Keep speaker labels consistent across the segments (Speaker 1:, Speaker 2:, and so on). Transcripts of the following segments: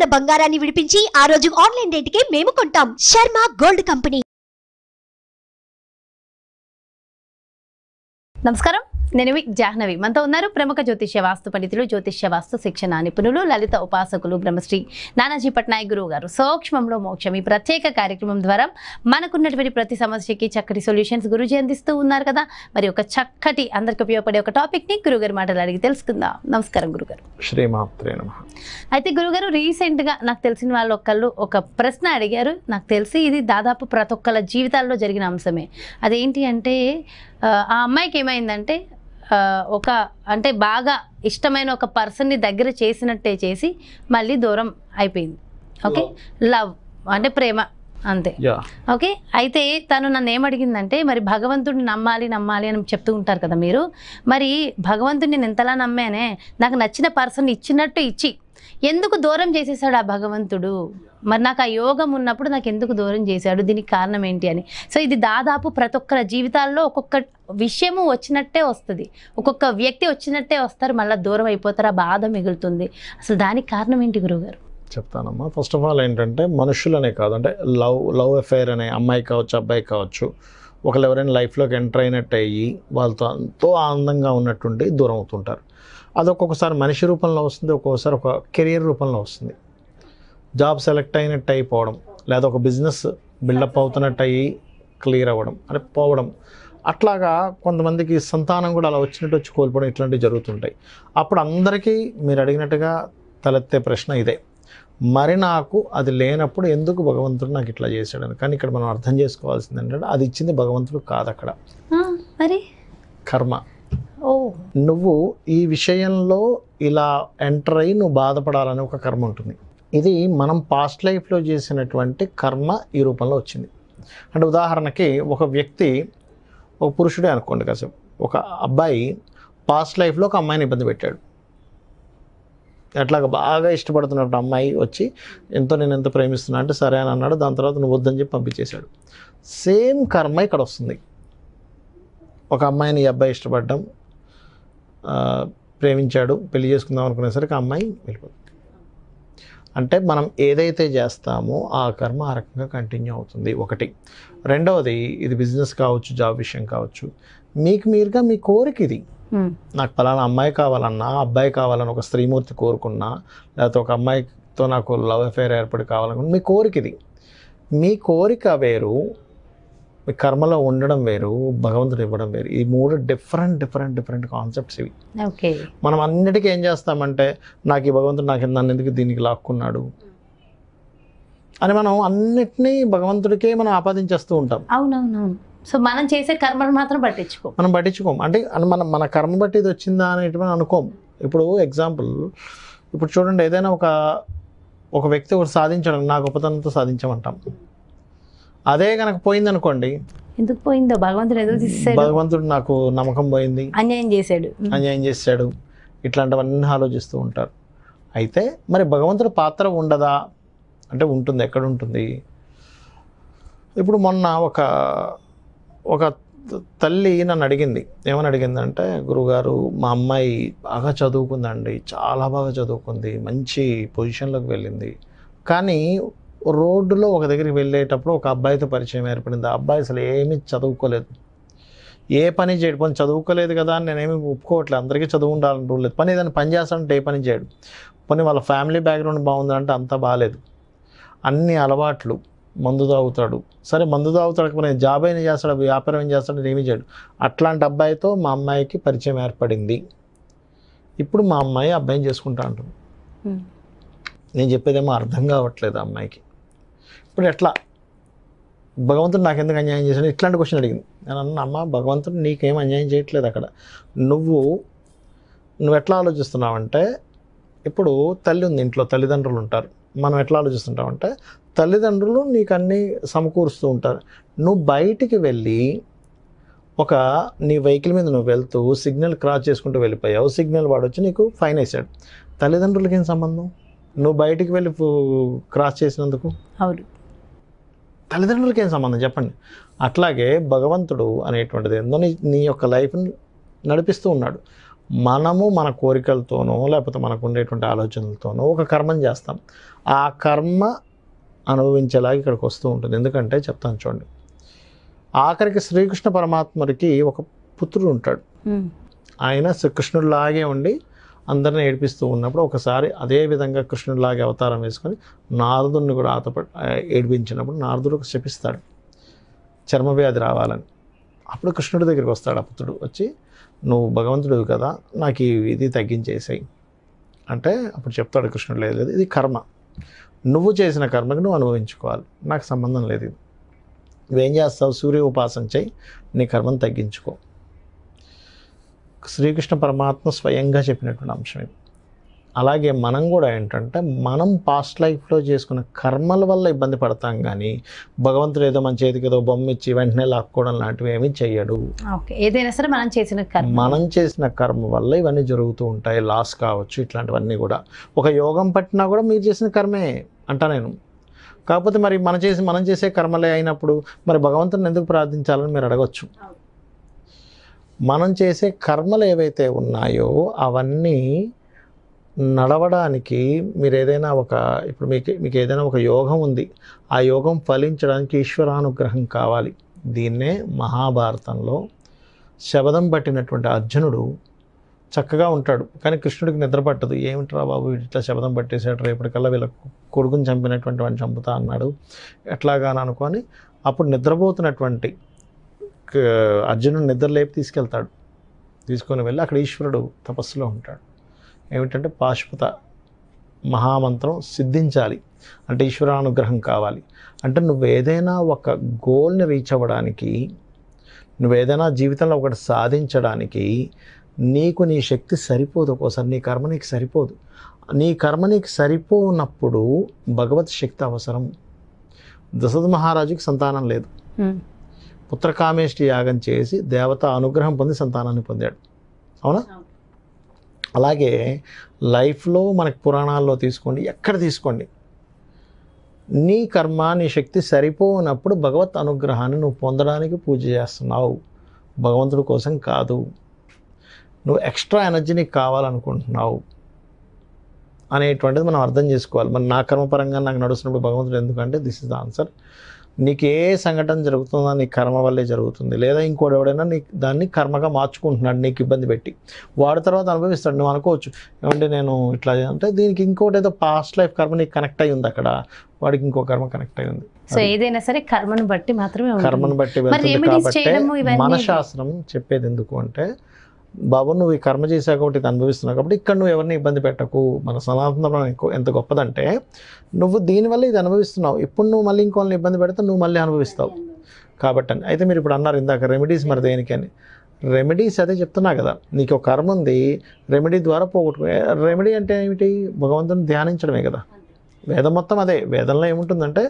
Speaker 1: తాకట్టులో ఉన్న బంగారాన్ని విడిపించి ఆ రోజు ఆన్లైన్ రేటుకే మేము కొంటాం. Sharma gold company.
Speaker 2: నమస్కారం, నేను మీ జాహ్నవి. మనతో ఉన్నారు ప్రముఖ జ్యోతిష్య వాస్తు పండితులు, జ్యోతిష్య వాస్తు శిక్షణ నిపుణులు, లలిత ఉపాసకులు బ్రహ్మశ్రీ నానాజీ పట్నాయక్ గురువు గారు. సూక్ష్మంలో మోక్షం ఈ ప్రత్యేక కార్యక్రమం ద్వారా మనకున్నటువంటి ప్రతి సమస్యకి చక్కటి సొల్యూషన్స్ గురుజీ అందిస్తూ ఉన్నారు కదా. మరి ఒక చక్కటి అందరికి ఉపయోగపడే ఒక టాపిక్ ని గురుగారి మాటలు అడిగి తెలుసుకుందాం. నమస్కారం గురుగారు.
Speaker 3: శ్రీమాత్రే నమః.
Speaker 2: అయితే గురుగారు, రీసెంట్గా నాకు తెలిసిన వాళ్ళు ఒక ప్రశ్న అడిగారు. నాకు తెలిసి ఇది దాదాపు ప్రతి ఒక్కళ్ళ జీవితాల్లో జరిగిన అంశమే. అదేంటి అంటే ఆ అమ్మాయికి ఏమైందంటే అంటే బాగా ఇష్టమైన ఒక పర్సన్ని దగ్గర చేసినట్టే చేసి మళ్ళీ దూరం అయిపోయింది. ఓకే, లవ్ అంటే ప్రేమ అంతే. ఓకే, అయితే తను నన్ను ఏమడిగిందంటే, మరి భగవంతుడిని నమ్మాలి అని చెప్తూ ఉంటారు కదా మీరు. మరి భగవంతుడిని నేను ఎంతలా నమ్మానే, నాకు నచ్చిన పర్సన్ ఇచ్చినట్టు ఇచ్చి ఎందుకు దూరం చేసేసాడు ఆ భగవంతుడు? మరి నాకు ఆ యోగం ఉన్నప్పుడు నాకు ఎందుకు దూరం చేశాడు? దీనికి కారణం ఏంటి అని. సో ఇది దాదాపు ప్రతి ఒక్కరి జీవితాల్లో ఒక్కొక్క విషయము వచ్చినట్టే వస్తుంది, ఒక్కొక్క వ్యక్తి వచ్చినట్టే వస్తారు, మళ్ళీ దూరం అయిపోతారు, ఆ బాధ మిగులుతుంది. అసలు దానికి కారణం ఏంటి గురువుగారు?
Speaker 3: చెప్తానమ్మా. ఫస్ట్ ఆఫ్ ఆల్ ఏంటంటే, మనుషులనే కాదు, అంటే లవ్ అఫైర్ అనే అమ్మాయి కావచ్చు, అబ్బాయి కావచ్చు, ఒకళ్ళు ఎవరైనా లైఫ్లోకి ఎంటర్ అయినట్టు అయ్యి వాళ్ళతో ఎంతో ఆనందంగా ఉన్నట్టుండి దూరం అవుతుంటారు. అది ఒక్కొక్కసారి మనిషి రూపంలో వస్తుంది, ఒక్కొక్కసారి ఒక కెరియర్ రూపంలో వస్తుంది. జాబ్ సెలెక్ట్ అయినట్టు అయిపోవడం, లేదా ఒక బిజినెస్ బిల్డప్ అవుతున్నట్టు అయ్యి క్లియర్ అవ్వడం, అంటే పోవడం. అట్లాగా కొంతమందికి సంతానం కూడా అలా వచ్చినట్టు వచ్చి కోల్పోవడం, ఇట్లాంటివి జరుగుతుంటాయి. అప్పుడు అందరికీ మీరు అడిగినట్టుగా తలెత్తే ప్రశ్న ఇదే, మరి నాకు అది లేనప్పుడు ఎందుకు భగవంతుడు నాకు ఇట్లా చేశాడని. కానీ ఇక్కడ మనం అర్థం చేసుకోవాల్సింది ఏంటంటే, అది ఇచ్చింది భగవంతుడు కాదు, అక్కడ
Speaker 2: మరి
Speaker 3: కర్మ. నువ్వు ఈ విషయంలో ఇలా ఎంటర్ అయ్యి నువ్వు బాధపడాలని ఒక కర్మ ఉంటుంది. ఇది మనం పాస్ట్ లైఫ్లో చేసినటువంటి కర్మ ఈ రూపంలో వచ్చింది. అంటే ఉదాహరణకి ఒక వ్యక్తి, ఒక పురుషుడే అనుకోండి కాసేపు, ఒక అబ్బాయి పాస్ట్ లైఫ్లో ఒక అమ్మాయిని ఇబ్బంది పెట్టాడు. అట్లాగా బాగా ఇష్టపడుతున్నప్పుడు అమ్మాయి వచ్చి నేను ఎంత ప్రేమిస్తున్నా అంటే సరే అని అన్నాడు. దాని తర్వాత నువ్వు వద్దని చెప్పి పంపించేశాడు. సేమ్ కర్మ ఇక్కడ వస్తుంది. ఒక అమ్మాయిని ఈ అబ్బాయి ఇష్టపడ్డం, ప్రేమించాడు, పెళ్లి చేసుకుందాం అనుకునేసరికి ఆ అమ్మాయి వెళ్ళిపోతుంది. అంటే మనం ఏదైతే చేస్తామో ఆ కర్మ ఆ రకంగా కంటిన్యూ అవుతుంది, ఒకటి. రెండవది, ఇది బిజినెస్ కావచ్చు, జాబ్ విషయం కావచ్చు, మీకు మీరుగా మీ కోరిక ఇది, నాకు పలానా అమ్మాయి కావాలన్నా, అబ్బాయి కావాలని ఒక స్త్రీమూర్తి కోరుకున్నా, లేకపోతే ఒక అమ్మాయితో నాకు లవ్ అఫేర్ ఏర్పడి కావాలనుకున్నా, మీ కోరిక ఇది. మీ కోరిక వేరు, మీ కర్మలో ఉండడం వేరు, భగవంతుడు ఇవ్వడం వేరు. ఈ మూడు డిఫరెంట్ కాన్సెప్ట్స్ ఇవి.
Speaker 2: ఓకే,
Speaker 3: మనం అన్నిటికీ ఏం చేస్తామంటే, నాకు ఈ భగవంతుడు నన్ను ఎందుకు దీనికి లాక్కున్నాడు అని మనం అన్నిటినీ భగవంతుడికే మనం ఆపాదించేస్తూ ఉంటాం.
Speaker 2: అవునవునవును. సో మనం చేసే కర్మను మాత్రం
Speaker 3: మనం పట్టించుకోం. అంటే మన కర్మ బట్టి ఇది వచ్చిందా అనేటి మనం అనుకోం. ఇప్పుడు ఎగ్జాంపుల్, ఇప్పుడు చూడండి, ఏదైనా ఒక వ్యక్తి ఒకటి సాధించడం, నా గొప్పతనంతో సాధించమంటాం. అదే కనుక పోయిందనుకోండి,
Speaker 2: ఎందుకు పోయిందో, భగవంతుడు ఎందుకు తీసేసాడు,
Speaker 3: భగవంతుడు నాకు నమ్మకం పోయింది,
Speaker 2: అన్యాయం చేశాడు,
Speaker 3: ఇట్లాంటివన్నీ ఆలోచిస్తూ ఉంటారు. అయితే మరి భగవంతుడి పాత్ర ఉండదా అంటే ఉంటుంది. ఎక్కడ ఉంటుంది? ఇప్పుడు మొన్న ఒక తల్లి నన్ను అడిగింది. ఏమని అడిగిందంటే, గురుగారు, మా అమ్మాయి బాగా చదువుకుందండి, చాలా బాగా చదువుకుంది, మంచి పొజిషన్లోకి వెళ్ళింది, కానీ రోడ్డులో ఒక దగ్గరికి వెళ్ళేటప్పుడు ఒక అబ్బాయితో పరిచయం ఏర్పడింది. ఆ అబ్బాయి అసలు ఏమీ చదువుకోలేదు, ఏ పని చేయడు. పని చదువుకోలేదు కదా అని నేనేమి ఒప్పుకోవట్లేదు, అందరికీ చదువు ఉండాలని రూల్ లేదు. ఏదైనా పని చేస్తానంటే ఏ పని చేయడు. వాళ్ళ ఫ్యామిలీ బ్యాక్గ్రౌండ్ బాగుందంటే అంతా బాగాలేదు, అన్ని అలవాట్లు, మందు తాగుతాడు. సరే, మందు తాగుతాడు, నేను జాబ్ అయినా చేస్తాడు, వ్యాపారం ఏం చేస్తాడు, ఏమీ చేయడు. అట్లాంటి అబ్బాయితో మా అమ్మాయికి పరిచయం ఏర్పడింది. ఇప్పుడు మా అమ్మాయి అబ్బాయిని చేసుకుంటా ఉంటుంది. నేను చెప్పేదేమో అర్థం కావట్లేదు అమ్మాయికి. ఇప్పుడు ఎట్లా? భగవంతుడు నాకు ఎందుకు అన్యాయం చేశాడు? ఇట్లాంటి క్వశ్చన్ అడిగింది. నేను అన్న, అమ్మ, భగవంతుడు నీకేం అన్యాయం చేయట్లేదు. అక్కడ నువ్వు ఎట్లా ఆలోచిస్తున్నావంటే, ఇప్పుడు తల్లి ఉంది ఇంట్లో, తల్లిదండ్రులు ఉంటారు. మనం ఎట్లా ఆలోచిస్తుంటామంటే, తల్లిదండ్రులు నీకు అన్నీ సమకూరుస్తూ ఉంటారు. నువ్వు బయటికి వెళ్ళి నీ వెహికల్ మీద నువ్వు వెళ్తూ సిగ్నల్ క్రాస్ చేసుకుంటూ వెళ్ళిపోయావు, సిగ్నల్ వాడు వచ్చి నీకు ఫైన్ వేసాడు. తల్లిదండ్రులకి ఏం సంబంధం? నువ్వు బయటికి వెళ్ళి క్రాస్ చేసినందుకు తల్లిదండ్రులకి ఏం సంబంధం చెప్పండి. అట్లాగే భగవంతుడు అనేటువంటిది ఏందో నీ యొక్క లైఫ్ని నడిపిస్తూ ఉన్నాడు. మనము మన కోరికలతోనో లేకపోతే మనకు ఉండేటువంటి ఆలోచనలతోనో ఒక కర్మం చేస్తాం. ఆ కర్మ అనుభవించేలాగా ఇక్కడికి వస్తూ ఉంటుంది. ఎందుకంటే చెప్తాను చూడండి, ఆఖరికి శ్రీకృష్ణ పరమాత్మకి ఒక పుత్రుడు ఉంటాడు. ఆయన కృష్ణుడిలాగే ఉండి అందరిని ఏడిపిస్తూ ఉన్నప్పుడు ఒకసారి అదే విధంగా కృష్ణుడిలాగే అవతారం వేసుకొని నారదుడిని కూడా ఏడిపించినప్పుడు నారదుడు శపిస్తాడు చర్మవ్యాధి రావాలని. అప్పుడు కృష్ణుడి దగ్గరికి వస్తాడు ఆ పుత్రుడు. వచ్చి నువ్వు భగవంతుడు కదా, నాకు ఇది తగ్గించేసాయి అంటే అప్పుడు చెప్తాడు కృష్ణుడు, లేదు ఇది కర్మ, నువ్వు చేసిన కర్మకి నువ్వు అనుభవించుకోవాలి, నాకు సంబంధం లేదు. ఇది నువ్వేం చేస్తావు, సూర్య ఉపాసన చేయి, నీ కర్మను తగ్గించుకో. శ్రీకృష్ణ పరమాత్మ స్వయంగా చెప్పినటువంటి అంశం ఇది. అలాగే మనం కూడా ఏంటంటే మనం పాస్ట్ లైఫ్లో చేసుకున్న కర్మల వల్ల ఇబ్బంది పడతాం, కానీ భగవంతుడు ఏదో మన చేతికి ఏదో బొమ్మ ఇచ్చి వెంటనే లాక్కోవడం లాంటివి ఏమీ చెయ్యడు.
Speaker 2: ఏదైనా సరే మనం చేసిన కర్మ వల్ల ఇవన్నీ జరుగుతూ ఉంటాయి. లాస్ కావచ్చు, ఇట్లాంటివన్నీ కూడా. ఒక యోగం పట్టినా కూడా మీరు చేసిన కర్మే అంటా నేను. కాకపోతే మరి మనం చేసే కర్మలే అయినప్పుడు మరి భగవంతుని ఎందుకు ప్రార్థించాలని మీరు అడగచ్చు. మనం చేసే కర్మలు ఏవైతే ఉన్నాయో అవన్నీ నడవడానికి మీరు ఏదైనా ఇప్పుడు మీకు ఏదైనా ఒక యోగం ఉంది, ఆ యోగం ఫలించడానికి ఈశ్వరానుగ్రహం కావాలి. దీన్నే మహాభారతంలో శబదం పట్టినటువంటి అర్జునుడు చక్కగా ఉంటాడు, కానీ కృష్ణుడికి నిద్ర పట్టదు. ఏమిట్రా బాబు ఇట్లా శబదం పట్టేసాడు, రేపటికల్లా వీళ్ళ కొడుకుని చంపినటువంటి వాడిని చంపుతా అన్నాడు ఎట్లాగాని అనుకొని అప్పుడు నిద్రపోతున్నటువంటి అర్జునుడు నిద్రలేపి తీసుకొని వెళ్ళి అక్కడ ఈశ్వరుడు తపస్సులో ఉంటాడు. ఏమిటంటే పాశుపత మహామంత్రం సిద్ధించాలి అంటే ఈశ్వరానుగ్రహం కావాలి. అంటే నువ్వు ఏదైనా ఒక గోల్ని రీచ్ అవ్వడానికి, నువ్వేదైనా జీవితంలో ఒకటి సాధించడానికి నీకు నీ శక్తి సరిపోదు. ఒక్కోసారి నీ కర్మ నీకు సరిపోదు. నీ కర్మ నీకు సరిపోనప్పుడు భగవత్ శక్తి అవసరం. దశరథ మహారాజుకి సంతానం లేదు, పుత్రకామేష్టి యాగం చేసి దేవత అనుగ్రహం పొంది సంతానాన్ని పొందాడు. అవునా? అలాగే లైఫ్లో మనకి పురాణాల్లో తీసుకోండి, ఎక్కడ తీసుకోండి, నీ కర్మ నీ శక్తి సరిపోనప్పుడు భగవత్ అనుగ్రహాన్ని నువ్వు పొందడానికి పూజ చేస్తున్నావు, భగవంతుడి కోసం కాదు. నువ్వు ఎక్స్ట్రా ఎనర్జీ నీకు కావాలనుకుంటున్నావు అనేటువంటిది మనం అర్థం చేసుకోవాలి. మరి నా కర్మపరంగా నాకు నడుస్తున్నప్పుడు భగవంతుడు ఎందుకంటే దిస్ ఇస్ ద ఆన్సర్. నీకు ఏ సంఘటన జరుగుతుందో నీ కర్మ వల్లే జరుగుతుంది, లేదా ఇంకోటి ఎవడైనా దాన్ని కర్మగా మార్చుకుంటున్నాడు నీకు ఇబ్బంది పెట్టి, వాడి తర్వాత అనుభవిస్తాడు. నువ్వు అనుకోవచ్చు ఏమంటే నేను ఇట్లా అంటే దీనికి ఇంకోటి ఏదో పాస్ట్ లైఫ్ కర్మ నీకు కనెక్ట్ అయి ఉంది, అక్కడ వాడికి ఇంకో కర్మ కనెక్ట్ అయి ఉంది. సో ఏదైనా సరే కర్మను బట్టి మాత్రమే
Speaker 3: కర్మను బట్టి వెళ్తుంది. కాబట్టి మన శాస్త్రం చెప్పేది ఎందుకు అంటే, బాబు నువ్వు ఈ కర్మ చేశావు కాబట్టి ఇది అనుభవిస్తున్నావు కాబట్టి ఇక్కడ నువ్వు ఎవరిని ఇబ్బంది పెట్టకు. మన సనాతన ఎంత గొప్పదంటే నువ్వు దీనివల్ల ఇది అనుభవిస్తున్నావు, ఇప్పుడు నువ్వు మళ్ళీ ఇంకోళ్ళని ఇబ్బంది పెడితే నువ్వు మళ్ళీ అనుభవిస్తావు కాబట్టి. అయితే మీరు ఇప్పుడు అన్నారు ఇందాక రెమెడీస్, మరి దేనికని రెమెడీస్ అదే చెప్తున్నా కదా, నీకు ఒక కర్మ ఉంది, రెమెడీ ద్వారా పోగొట్టుకో. రెమెడీ అంటే ఏమిటి? భగవంతుని ధ్యానించడమే కదా. వేదం మొత్తం అదే. వేదంలో ఏముంటుందంటే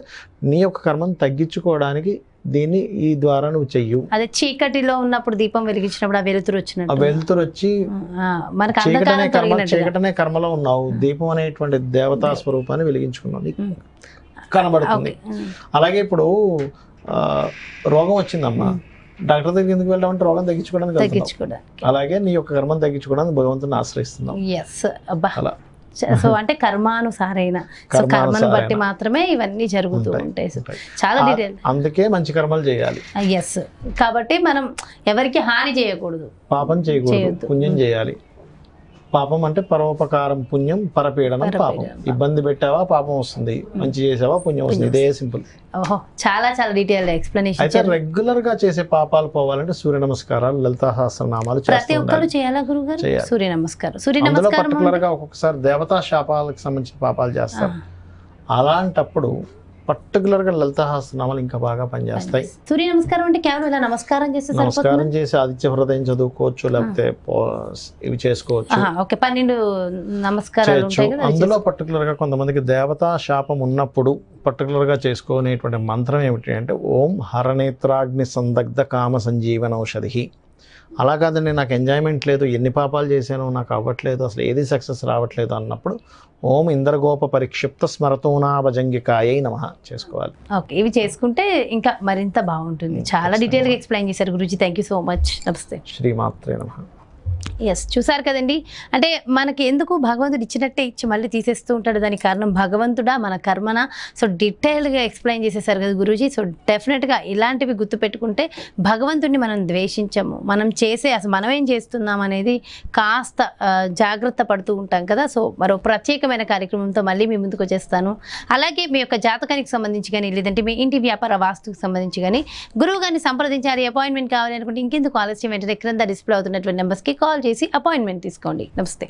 Speaker 3: నీ యొక్క కర్మను తగ్గించుకోవడానికి దీన్ని ఈ ద్వారా నువ్వు చెయ్యు.
Speaker 2: అదే చీకటిలో ఉన్నప్పుడు దీపం వెలిగించినప్పుడు ఆ వెలుతురు వచ్చినట్టు,
Speaker 3: ఆ వెలుతురు వచ్చి చీకటనే కర్మలో ఉన్నావు, దీపం అనేటువంటి దేవతా స్వరూపాన్ని వెలిగించుకున్నావు, నీకు కనబడుతుంది. అలాగే ఇప్పుడు రోగం వచ్చిందమ్మా, డాక్టర్ దగ్గర ఎందుకు వెళ్ళామంటే రోగం తగ్గించుకోవడానికి. అలాగే నీ యొక్క కర్మను తగ్గించుకోవడానికి భగవంతుని ఆశ్రయిస్తున్నావు. అలా
Speaker 2: సో అంటే కర్మానుసారైన, సో కర్మను బట్టి మాత్రమే ఇవన్నీ జరుగుతూ ఉంటాయి. చాలా డీటెయిల్.
Speaker 3: అందుకే మంచి కర్మలు చేయాలి.
Speaker 2: ఎస్. కాబట్టి మనం ఎవరికి హాని చేయకూడదు,
Speaker 3: పాపం చేయకూడదు, పుణ్యం చేయాలి. పాపం అంటే పరోపకారం పుణ్యం, పరపీడనం పాపం. ఇబ్బంది పెట్టావా పాపం వస్తుంది, మంచి చేసావా పుణ్యం వస్తుంది. ఇదే సింపుల్.
Speaker 2: ఓహో, చాలా చాలా డీటెయిల్ ఎక్స్ప్లెనేషన్.
Speaker 3: అయితే రెగ్యులర్ గా చేసే పాపాలు పోవాలంటే సూర్య నమస్కారాలు, లలితా సహస్రనామాలు
Speaker 2: ప్రతి ఒక్కరు చేయాలా గురుగారు? సూర్య నమస్కారం. సూర్య నమస్కారం
Speaker 3: పర్టికులర్ గా ఒక్కొక్కసారి దేవతా శాపాలకు సంబంధించిన పాపాలు చేస్తారు. అలాంటప్పుడు పర్టికులర్గా లలితా సహస్రనామాలు ఇంకా బాగా పనిచేస్తాయి.
Speaker 2: సూర్య నమస్కారం అంటే కేవలం ఇలా నమస్కారం
Speaker 3: చేసి ఆదిత్య హృదయం చదువుకోవచ్చు, లేకపోతే ఇవి చేసుకోవచ్చు.
Speaker 2: 12 నమస్కారాలు.
Speaker 3: అందులో పర్టికులర్గా కొంతమందికి దేవతా శాపం ఉన్నప్పుడు పర్టికులర్గా చేసుకునేటువంటి మంత్రం ఏమిటి అంటే ఓం హరనేత్రాగ్ని సందగ్ధ కామ సంజీవన ఔషధి. అలా కాదండి నాకు ఎంజాయ్మెంట్ లేదు, ఎన్ని పాపాలు చేశాను నాకు అవ్వట్లేదు, అసలు ఏది సక్సెస్ రావట్లేదు అన్నప్పుడు ఓం ఇంద్రగోప పరిక్షిప్త స్మరతోనాభజంగికాయై నమః చేసుకోవాలి.
Speaker 2: ఓకే, ఇవి చేసుకుంటే ఇంకా మరింత బాగుంటుంది. చాలా డీటెయిల్గా ఎక్స్ప్లెయిన్ చేశారు Guruji. Thank you so much. నమస్తే.
Speaker 3: శ్రీమాత్రే నమః.
Speaker 2: ఎస్, చూసారు కదండి. అంటే మనకి ఎందుకు భగవంతుడు ఇచ్చినట్టే ఇచ్చి మళ్ళీ తీసేస్తూ ఉంటాడు, దానికి కారణం భగవంతుడా మన కర్మన? సో డీటెయిల్గా ఎక్స్ప్లెయిన్ చేసేసారు కదా గురూజీ. సో డెఫినెట్గా ఇలాంటివి గుర్తుపెట్టుకుంటే భగవంతుడిని మనం ద్వేషించము, మనం చేసే అసలు మనం ఏం చేస్తున్నాం అనేది కాస్త జాగ్రత్త పడుతూ ఉంటాం కదా. సో మరో ప్రత్యేకమైన కార్యక్రమంతో మళ్ళీ మీ ముందుకు వచ్చేస్తాను. అలాగే మీ యొక్క జాతకానికి సంబంధించి కానీ, లేదంటే మీ ఇంటి వ్యాపార వాస్తుకు సంబంధించి కానీ గురువు గారిని సంప్రదించాలి, అపాయింట్మెంట్ కావాలి అనుకుంటే ఇంకెందుకు ఆలస్యం, వెంటనే క్రింద డిస్ప్లే అవుతున్నటువంటి నెంబర్స్కి కాల్ చేసి అపాయింట్మెంట్ తీసుకోండి. నమస్తే.